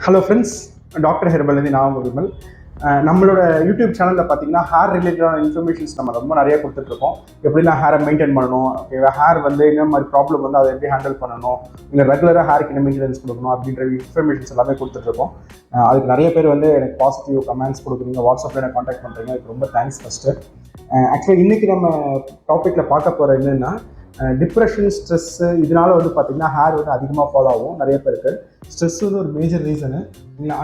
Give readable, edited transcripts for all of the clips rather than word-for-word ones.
Hello friends, doctor herbal நான் உங்கள் விமல். நம்மளோட யூடியூப் சேனலில் பார்த்தீங்கன்னா ஹேர் ரிலேட்டடான இன்ஃபர்மேஷன்ஸ் நம்ம ரொம்ப நிறைய கொடுத்துட்ருக்கோம். எப்படிலாம் ஹேரை மெயின்டைன் பண்ணணும், ஹேர் என்ன மாதிரி ப்ராப்ளம் வந்து அதை எப்படி ஹேண்டில் பண்ணணும், இல்லை ரெகுலராக ஹேருக்கு என்ன மெயின்டெனன்ஸ் கொடுக்கணும் அப்படின்ற இன்ஃபர்மேஷன்ஸ் எல்லாமே கொடுத்துட்ருக்கோம். அதுக்கு நிறைய பேர் வந்து எனக்கு பாசிட்டிவ் கமெண்ட்ஸ் கொடுக்குறீங்க, வாட்ஸ்அப்பில் எனக்கு காண்டாக்ட் பண்ணுறீங்க. அதுக்கு ரொம்ப தேங்க்ஸ் ஃபஸ்ட்டு. ஆக்சுவலாக இன்றைக்கி நம்ம டாப்பிக்கில் பார்க்க போகிற என்னென்னா டிப்ரெஷன், ஸ்ட்ரெஸ்ஸு, இதனால வந்து பார்த்திங்கன்னா ஹேர் வந்து அதிகமாக ஃபாலோ ஆகும் நிறைய பேருக்கு. ஸ்ட்ரெஸ் வந்து ஒரு மேஜர் ரீசனு.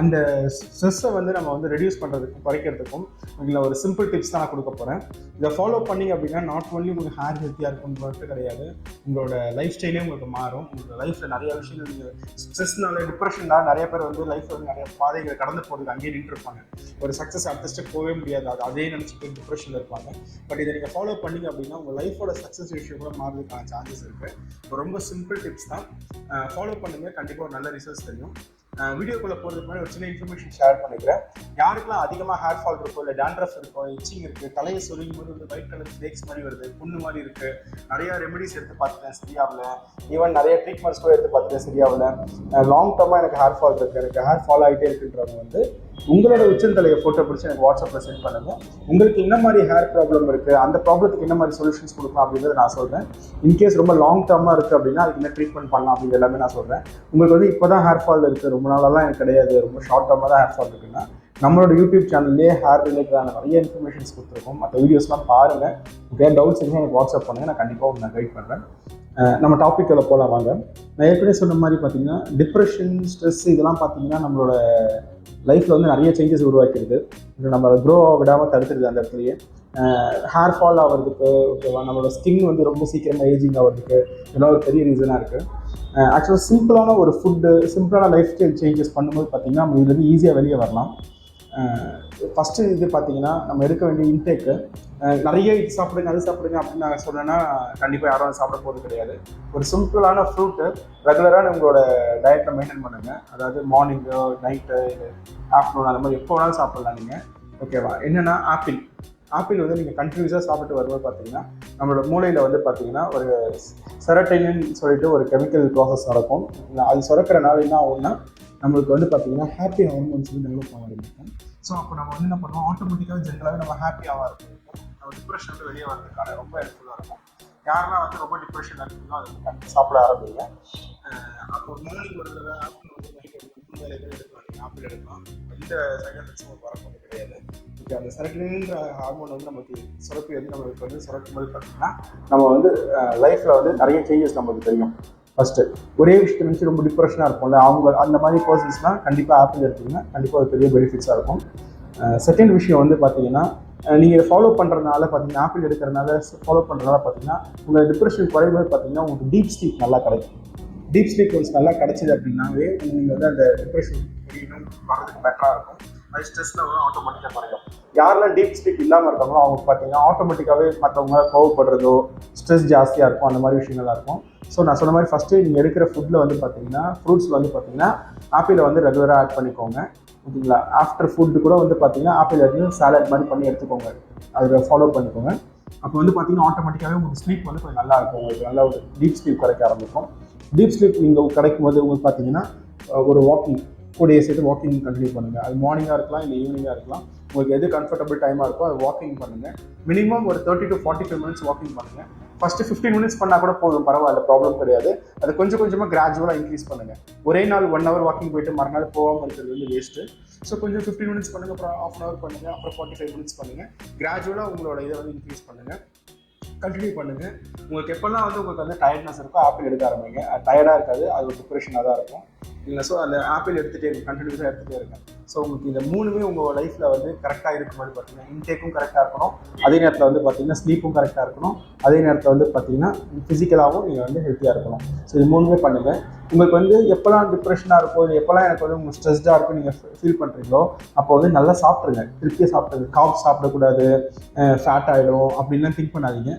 அந்த ஸ்ட்ரெஸ்ஸை வந்து நம்ம வந்து ரெடியூஸ் பண்ணுறதுக்கும் குறைக்கிறதுக்கும் இல்லை ஒரு சிம்பிள் டிப்ஸ் தான் நான் கொடுக்க போகிறேன். இதை ஃபாலோ பண்ணிங்க அப்படின்னா நாட் ஒன்லி உங்களுக்கு ஹேர் ஹெல்த்தியாக இருக்கும்னு மட்டும் கிடையாது, உங்களோட லைஃப் ஸ்டைலே உங்களுக்கு மாறும். உங்களோட லைஃப்பில் நிறைய விஷயங்கள் நீங்கள் ஸ்ட்ரெஸ்னால, டிப்ரெஷனால நிறைய பேர் வந்து லைஃப்பில் வந்து நிறைய பாதைகளை கடந்து போகிறதுக்கு அங்கேயே நின்றுருப்பாங்க. ஒரு சக்ஸஸ் அடுத்த ஸ்டெப் போகவே முடியாது, அது அதே நினச்சிட்டு டிப்ரெஷனில் இருப்பாங்க. பட் இதை நீங்கள் ஃபாலோ பண்ணிங்க அப்படின்னா உங்கள் லைஃபோட சக்ஸஸ் விஷயம் கூட மாறுறதுக்கான சான்சஸ் இருக்குது. ரொம்ப சிம்பிள் டிப்ஸ் தான், ஃபாலோ பண்ணுங்கள், கண்டிப்பாக ஒரு நல்ல ரிசல்ட்ஸ் தெரியும். வீடியோக்குள்ளே போகிறதுக்கு முன்னாடி ஒரு சின்ன இன்ஃபர்மேஷன் ஷேர் பண்ணிக்கிறேன். யாருக்கெல்லாம் அதிகமாக ஹேர் ஃபால் இருக்கும், இல்லை டேண்ட்ரஃப் இருக்கும், இச்சிங் இருக்குது, தலையை சொருகும் போது வந்து ஒயிட் கலர் ஃப்ளேக்ஸ் மாதிரி வருது, புண்ணு மாதிரி இருக்குது, நிறையா ரெமெடிஸ் எடுத்து பார்த்துட்டேன் சரியாகல, ஈவன் நிறைய ட்ரீட்மெண்ட்ஸ் கூட எடுத்து பார்த்துட்டேன் சரியாகல, லாங் டர்மாக எனக்கு ஹேர் ஃபால் இருக்குது, எனக்கு ஹேர் ஃபால் ஆகிட்டே இருக்குன்றவங்க வந்து உங்களோட உச்சந்தலையை ஃபோட்டோ பிடிச்சி எனக்கு வாட்ஸ்அப்பில் சென்ட் பண்ணுங்கள். உங்களுக்கு என்ன மாதிரி ஹேர் ப்ராப்ளம் இருக்குது, அந்த ப்ராப்ளத்துக்கு என்ன மாதிரி சொல்யூஷன்ஸ் கொடுக்கலாம் அப்படிங்கிறத நான் சொல்கிறேன். இன்கேஸ் ரொம்ப லாங் டர்மாக இருக்குது அப்படின்னா அதுக்கு என்ன ட்ரீட்மெண்ட் பண்ணலாம் அப்படிங்கிற எல்லாமே நான் சொல்கிறேன். உங்களுக்கு வந்து இப்போ தான் ஹேர் ஃபால் இருக்குது, ரொம்ப நாளெல்லாம் எனக்கு கிடையாது, ரொம்ப ஷார்ட் டர்மாக தான் ஹேர் ஃபால் இருக்குன்னா நம்மளோட யூடியூப் சேனல்லேயே ஹேர் ரிலேட்டடான நிறைய இன்ஃபர்மேஷன்ஸ் கொடுத்துருக்கோம். மற்ற வீடியோஸ்லாம் பாருங்கள். உங்களுக்கு டவுட்ஸ் இருந்தால் எனக்கு வாட்ஸ்அப் பண்ணுங்கள், நான் கண்டிப்பாக நான் கைட் பண்ணுறேன். நம்ம டாப்பிக்கில் போகலாம் வாங்க. நான் ஏற்கனவே சொன்ன மாதிரி பார்த்தீங்கன்னா டிப்ரெஷன், ஸ்ட்ரெஸ் இதெல்லாம் பார்த்தீங்கன்னா நம்மளோட லைஃப்பில் வந்து நிறைய சேஞ்சஸ் உருவாக்கிடுது. நம்ம க்ரோ விடாமல் தடுத்துடுது. அந்த இடத்துலையே ஹேர் ஃபால் ஆகிறதுக்கு, ஓகேவா, நம்மளோட ஸ்கின் வந்து ரொம்ப சீக்கிரமாக ஏஜிங் ஆகிறதுக்கு இதெல்லாம் ஒரு பெரிய ரீசனாக இருக்குது. ஆக்சுவலாக சிம்பிளான ஒரு ஃபுட்டு, சிம்பிளான லைஃப் ஸ்டைல் சேஞ்சஸ் பண்ணும்போது பார்த்திங்கன்னா நம்ம இதுலேருந்து ஈஸியாக வெளியே வரலாம். ஃபஸ்ட்டு இது பார்த்திங்கன்னா நம்ம எடுக்க வேண்டிய இன்டேக்கு. நிறைய இது சாப்பிடுங்க, அது சாப்பிடுங்க அப்படின்னு நான் சொன்னேன்னா கண்டிப்பாக யாரும் சாப்பிட போகிறது கிடையாது. ஒரு சிம்பிளான ஃப்ரூட்டு ரெகுலராக உங்களோட டயட்டை மெயின்டைன் பண்ணுங்கள். அதாவது மார்னிங்கு, நைட்டு, ஆஃப்டர்நூன், அந்த மாதிரி எப்போ வேணாலும் சாப்பிட்லாம் நீங்கள், ஓகேவா. என்னென்னா ஆப்பிள் வந்து நீங்கள் கண்டினியூஸாக சாப்பிட்டு வரும்போது பார்த்தீங்கன்னா நம்மளோட மூளையில் வந்து பார்த்தீங்கன்னா ஒரு செரட்டைனின்னு சொல்லிட்டு ஒரு கெமிக்கல் ப்ராசஸ் நடக்கும். அது சுரக்கிறனால என்ன ஆகும்னா நம்மளுக்கு வந்து பார்த்தீங்கன்னா ஹாப்பி ஹார்மோன்ஸ் வந்து டெவலப் ஆக ஆரம்பிக்கும். ஸோ அப்போ நம்ம வந்து என்ன பண்ணுவோம், ஆட்டோமேட்டிக்காக ஜென்ரலாகவே நம்ம ஹாப்பியாக இருக்கும். நம்ம டிப்ரெஷன் வந்து வெளியே வரதுக்கான ரொம்ப ஹெல்ப்ஃபுல்லாக இருக்கும். யாரெல்லாம் வந்து ரொம்ப டிப்ரெஷனாக இருக்குங்களோ அது வந்து கண்டிப்பாக சாப்பிட ஆரம்பிங்க. அப்போ மார்னிங் ஒரு தடவை, ஆஃப்டர்நூன் வந்து நைட் வந்து வேலை எடுக்கலாம், நீங்கள் ஆப்பிள் எடுக்கலாம். எந்த சைட் எஃபெக்ட்ஸும் உங்களுக்கு வரப்போது கிடையாது. ஓகே, அந்த செரட்டனின்ற ஹார்மோன் வந்து நமக்கு சுரப்பி வந்து நம்மளுக்கு வந்து சுரக்கும் போது பார்த்தீங்கன்னா நம்ம வந்து லைஃப்பில் வந்து நிறைய சேஞ்சஸ் நமக்கு தெரியும். ஃபஸ்ட்டு ஒரே விஷயத்தை நினச்சி ரொம்ப டிப்ரெஷனாக இருக்கும்ல, அவங்க அந்த மாதிரி பர்சன்ஸ்லாம் கண்டிப்பாக ஆப்பிள் எடுத்திங்கன்னா கண்டிப்பாக ஒரு பெரிய பெனிஃபிட்ஸாக இருக்கும். செகண்ட் விஷயம் வந்து பார்த்தீங்கன்னா நீங்கள் இதை ஃபாலோ பண்ணுறதுனால பார்த்தீங்கன்னா, ஆப்பிள் எடுக்கிறதுனால ஃபாலோ பண்ணுறதுனால பார்த்தீங்கன்னா உங்கள் டிப்ரெஷன் குறையும்போது பார்த்தீங்கன்னா உங்களுக்கு டீப் ஸ்லீப் நல்லா கிடைக்கும். டீப் ஸ்லீப் கொஞ்சம் நல்லா கிடச்சிது அப்படின்னாவே நீங்கள் வந்து அந்த டிப்ரெஷன் வர்றதுக்கு பெட்டராக இருக்கும். அது ஸ்ட்ரெஸ் லெவலும் ஆட்டோமேட்டிக்காக குறையும். யாரெல்லாம் டீப் ஸ்லீப் இல்லாமல் இருக்காங்களோ அவங்க பார்த்தீங்கன்னா ஆட்டோமேட்டிக்காகவே மற்றவங்க கோவப்படுறதோ, ஸ்ட்ரெஸ் ஜாஸ்தியாக இருக்கும், அந்த மாதிரி விஷயங்கள்லாம் இருக்கும். ஸோ நான் சொன்ன மாதிரி ஃபஸ்ட்டு நீங்கள் எடுக்கிற ஃபுட்டில் வந்து பார்த்தீங்கன்னா, ஃப்ரூட்ஸில் வந்து பார்த்தீங்கன்னா ஆப்பிளை வந்து ரெகுலராக ஆட் பண்ணிக்கோங்க, ஓகேங்களா. ஆஃப்டர் ஃபுட்டு கூட வந்து பார்த்தீங்கன்னா ஆப்பிள் எடுத்து சாலட் மாதிரி பண்ணி எடுத்துக்கோங்க, அதில் ஃபாலோ பண்ணிக்கோங்க. அப்போ வந்து பார்த்தீங்கன்னா ஆட்டோமேட்டிக்காகவே உங்களுக்கு ஸ்லீப் வந்து கொஞ்சம் நல்லா இருக்கும், உங்களுக்கு நல்லா ஒரு டீப் ஸ்லீப் கிடைக்க ஆரம்பிக்கும். டீப் ஸ்லீப் நீங்கள் கிடைக்கும் போது உங்களுக்கு பார்த்தீங்கன்னா ஒரு வாக்கிங் கூடிய சேர்த்து வாக்கிங் கண்டினியூ பண்ணுங்கள். அது மார்னிங்காக இருக்கலாம், இல்லை ஈவினிங்காக இருக்கலாம், உங்களுக்கு எது கம்ஃபர்டபுள் டைமாக இருக்கோ அது வாக்கிங் பண்ணுங்கள். மினிமம் ஒரு 30 to 45 minutes வாக்கிங் பண்ணுங்கள். ஃபஸ்ட்டு 15 minutes பண்ணால் கூட போதும், பரவாயில்ல, ப்ராப்ளம் கிடையாது. அதை கொஞ்சம் கொஞ்சமாக கிராஜுவலாக இன்க்ரீஸ் பண்ணுங்கள். ஒரே நாள் 1 hour வாக்கிங் போயிட்டு மறுநாள் போகாமல் இருக்கிறது வந்து வேஸ்ட்டு. ஸோ கொஞ்சம் 15 minutes பண்ணுங்கள், அப்புறம் 1/2 hour பண்ணுங்கள், அப்புறம் 45 minutes பண்ணுங்கள். கிராஜுவலாக உங்களோட இதை வந்து இன்க்ரீஸ் பண்ணுங்கள், கண்டினியூ பண்ணுங்கள். உங்களுக்கு எப்போல்லாம் வந்து உங்களுக்கு வந்து டயர்ட்னஸ் இருக்கோ ஆப்பிள் எடுக்க ஆரம்பிங்க. டயர்டாக இருக்காது, அது ஒரு டிப்ரெஷனாக தான் இருக்கும் இல்லை. ஸோ அந்த ஆப்பிள் எடுத்துகிட்டே இருக்கும், கண்டினியூஸாக எடுத்துகிட்டே இருக்கேன். ஸோ உங்களுக்கு இந்த மூணுமே உங்கள் லைஃப்பில் வந்து கரெக்டாக இருக்கும்போது பார்த்தீங்கன்னா இன்டேக்கும் கரெக்டாக இருக்கணும், அதே நேரத்தில் வந்து பார்த்தீங்கன்னா ஸ்லீப்பும் கரெக்டாக இருக்கணும், அதே நேரத்தில் வந்து பார்த்தீங்கன்னா ஃபிசிக்கலாகவும் நீங்கள் வந்து ஹெல்த்தியாக இருக்கணும். ஸோ இது மூணுமே பண்ணுங்கள். உங்களுக்கு வந்து எப்போல்லாம் டிப்ரெஷனாக இருக்கும், இல்லை எப்போல்லாம் எனக்கு வந்து உங்களுக்கு ஸ்ட்ரெஸ்டாக இருக்கும் நீங்கள் ஃபீல் பண்ணுறீங்களோ அப்போ வந்து நல்லா சாப்பிட்ருங்க, திருப்தியாக சாப்பிட்ருங்க. கார்ப்ஸ் சாப்பிடக்கூடாது, ஃபேட் ஆகிடும் அப்படின்லாம் திங்க் பண்ணாதீங்க.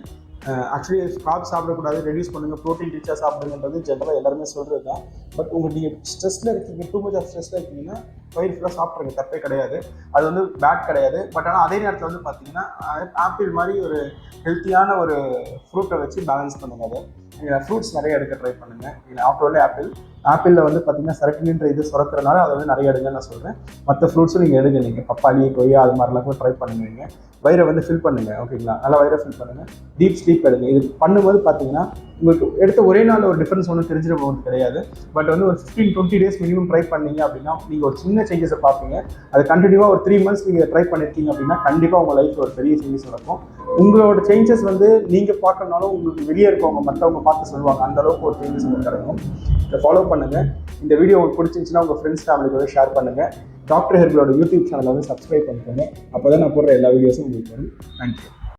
ஆக்சுவலி கார்ப்ஸ் சாப்பிடக்கூடாது, ரெடியூஸ் பண்ணுங்கள், ப்ரோட்டீன் ரிச்சாக சாப்பிடுங்கன்றது ஜென்ரலாக எல்லாருமே சொல்கிறது தான். பட் உங்களுக்கு நீங்கள் ஸ்ட்ரெஸ்ஸில் இருக்கீங்க, டூ மச் ஆஃப் ஸ்ட்ரெஸ்ஸில் இருக்கீங்கன்னா வயிறு ஃபுல்லாக சாப்பிட்ருங்க, தப்பே கிடையாது. அது வந்து பேட் கிடையாது. பட் ஆனால் அதே நேரத்தில் வந்து பார்த்தீங்கன்னா ஆப்பிள் மாதிரி ஒரு ஹெல்த்தியான ஒரு ஃப்ரூட்டை வச்சு பேலன்ஸ் பண்ணுங்கள். அதை நீங்கள் ஃப்ரூட்ஸ் நிறைய எடுக்க ட்ரை பண்ணுங்கள். நீங்கள் ஆஃப்டர் ஆப்பிளில் வந்து பார்த்தீங்கன்னா செரட்டினின்ற இது சுரக்கிறனால அதை வந்து நிறைய எடுங்கன்னு நான் சொல்கிறேன். மற்ற ஃப்ரூட்ஸும் நீங்கள் எடுங்க. நீங்கள் பப்பாளி, கொய்யா அது மாதிரிலாம் கூட ட்ரை பண்ணுங்க. நீங்கள் வயிறை வந்து ஃபில் பண்ணுங்கள். ஓகேங்களா? நல்லா வயிறை ஃபில் பண்ணுங்கள். டீப் ஸ்லீப் எடுங்க. இது பண்ணும்போது பார்த்தீங்கன்னா உங்களுக்கு எடுத்த ஒரே நாள் ஒரு டிஃப்ரென்ஸ் ஒன்றும் தெரிஞ்சிட போகிறது கிடையாது. பட் வந்து ஒரு 15-20 டேஸ் மினிமம் ட்ரை பண்ணீங்க அப்படின்னா நீங்கள் ஒரு சின்ன சேஞ்சஸை பார்ப்பீங்க. அது கண்டினியூவாக ஒரு 3 months நீங்கள் ட்ரை பண்ணியிருக்கீங்க அப்படின்னா கண்டிப்பாக உங்கள் லைஃப்பில் ஒரு பெரிய சேஞ்சஸ் நடக்கும். உங்களோட சேஞ்சஸ் வந்து நீங்கள் பார்க்கறனாலும் உங்களுக்கு வெளியே இருக்கவங்க மற்றவங்க பார்த்து சொல்லுவாங்க. அந்த அளவுக்கு ஒரு சேஞ்சஸ் உங்களுக்கு கிடைக்கும். இதை ஃபாலோ பண்ணுங்கள். இந்த வீடியோ உங்களுக்கு பிடிச்சிருந்துச்சுன்னா உங்கள் ஃப்ரெண்ட்ஸ் ஃபேமிலிக்கு ஷேர் பண்ணுங்கள். டாக்டர் ஹெர்பலோட யூடியூப் சேனலை வந்து சப்ஸ்கிரைப் பண்ணிக்கோங்க. அப்போ தான் நான் போடுற எல்லா வீடியோஸும் உங்களுக்கு வரும். தேங்க்யூ.